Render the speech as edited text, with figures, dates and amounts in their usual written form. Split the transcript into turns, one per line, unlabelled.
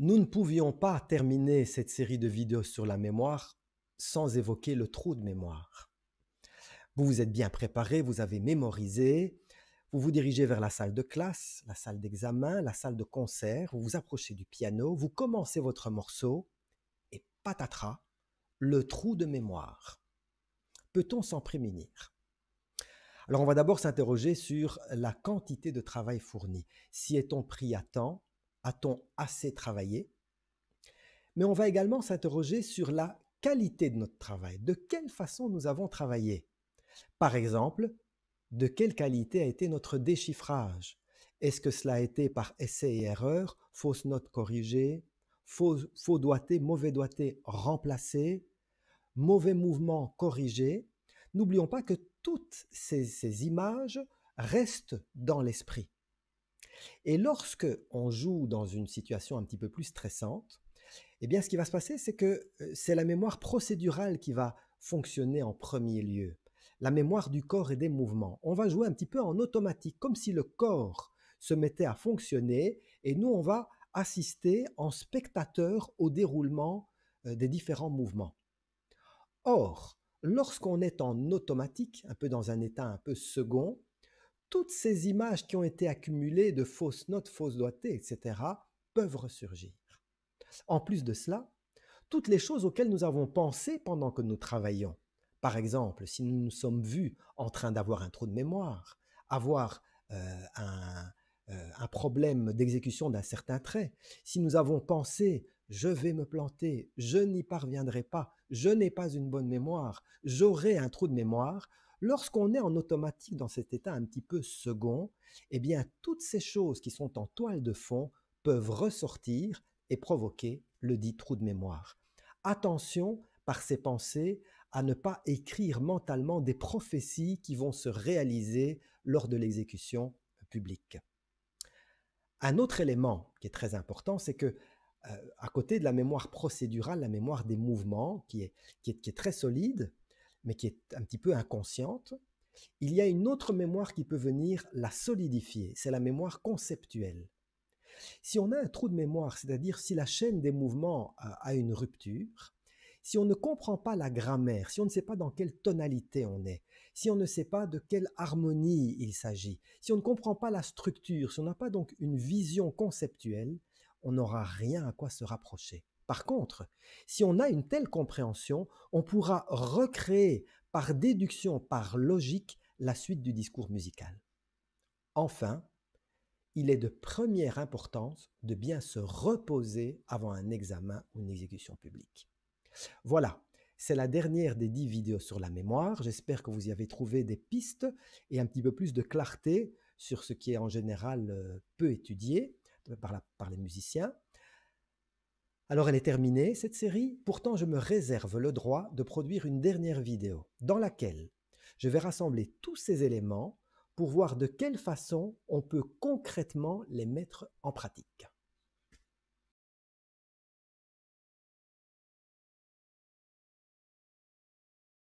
Nous ne pouvions pas terminer cette série de vidéos sur la mémoire sans évoquer le trou de mémoire. Vous vous êtes bien préparé, vous avez mémorisé, vous vous dirigez vers la salle de classe, la salle d'examen, la salle de concert, vous vous approchez du piano, vous commencez votre morceau et patatras, le trou de mémoire. Peut-on s'en prémunir? Alors on va d'abord s'interroger sur la quantité de travail fourni. Si est-on pris à temps? A-t-on assez travaillé? Mais on va également s'interroger sur la qualité de notre travail. De quelle façon nous avons travaillé? Par exemple, de quelle qualité a été notre déchiffrage? Est-ce que cela a été par essai et erreur, fausse note corrigée, faux doigté, mauvais doigté remplacé, mauvais mouvement corrigé? N'oublions pas que toutes ces images restent dans l'esprit. Et lorsque on joue dans une situation un petit peu plus stressante, eh bien, ce qui va se passer, c'est que c'est la mémoire procédurale qui va fonctionner en premier lieu. La mémoire du corps et des mouvements. On va jouer un petit peu en automatique, comme si le corps se mettait à fonctionner et nous, on va assister en spectateur au déroulement des différents mouvements. Or, lorsqu'on est en automatique, un peu dans un état un peu second, toutes ces images qui ont été accumulées de fausses notes, fausses doigtés, etc., peuvent ressurgir. En plus de cela, toutes les choses auxquelles nous avons pensé pendant que nous travaillons. Par exemple, si nous nous sommes vus en train d'avoir un trou de mémoire, avoir un problème d'exécution d'un certain trait, si nous avons pensé je vais me planter, je n'y parviendrai pas, je n'ai pas une bonne mémoire, j'aurai un trou de mémoire, lorsqu'on est en automatique dans cet état un petit peu second, eh bien toutes ces choses qui sont en toile de fond peuvent ressortir et provoquer le dit trou de mémoire. Attention, par ces pensées, à ne pas écrire mentalement des prophéties qui vont se réaliser lors de l'exécution publique. Un autre élément qui est très important, c'est que à côté de la mémoire procédurale, la mémoire des mouvements, qui est très solide, mais qui est un petit peu inconsciente, il y a une autre mémoire qui peut venir la solidifier, c'est la mémoire conceptuelle. Si on a un trou de mémoire, c'est-à-dire si la chaîne des mouvements a une rupture, si on ne comprend pas la grammaire, si on ne sait pas dans quelle tonalité on est, si on ne sait pas de quelle harmonie il s'agit, si on ne comprend pas la structure, si on n'a pas donc une vision conceptuelle, on n'aura rien à quoi se rapprocher. Par contre, si on a une telle compréhension, on pourra recréer par déduction, par logique, la suite du discours musical. Enfin, il est de première importance de bien se reposer avant un examen ou une exécution publique. Voilà, c'est la dernière des 10 vidéos sur la mémoire. J'espère que vous y avez trouvé des pistes et un petit peu plus de clarté sur ce qui est en général peu étudié par les musiciens. Alors elle est terminée, cette série. Pourtant, je me réserve le droit de produire une dernière vidéo dans laquelle je vais rassembler tous ces éléments pour voir de quelle façon on peut concrètement les mettre en pratique.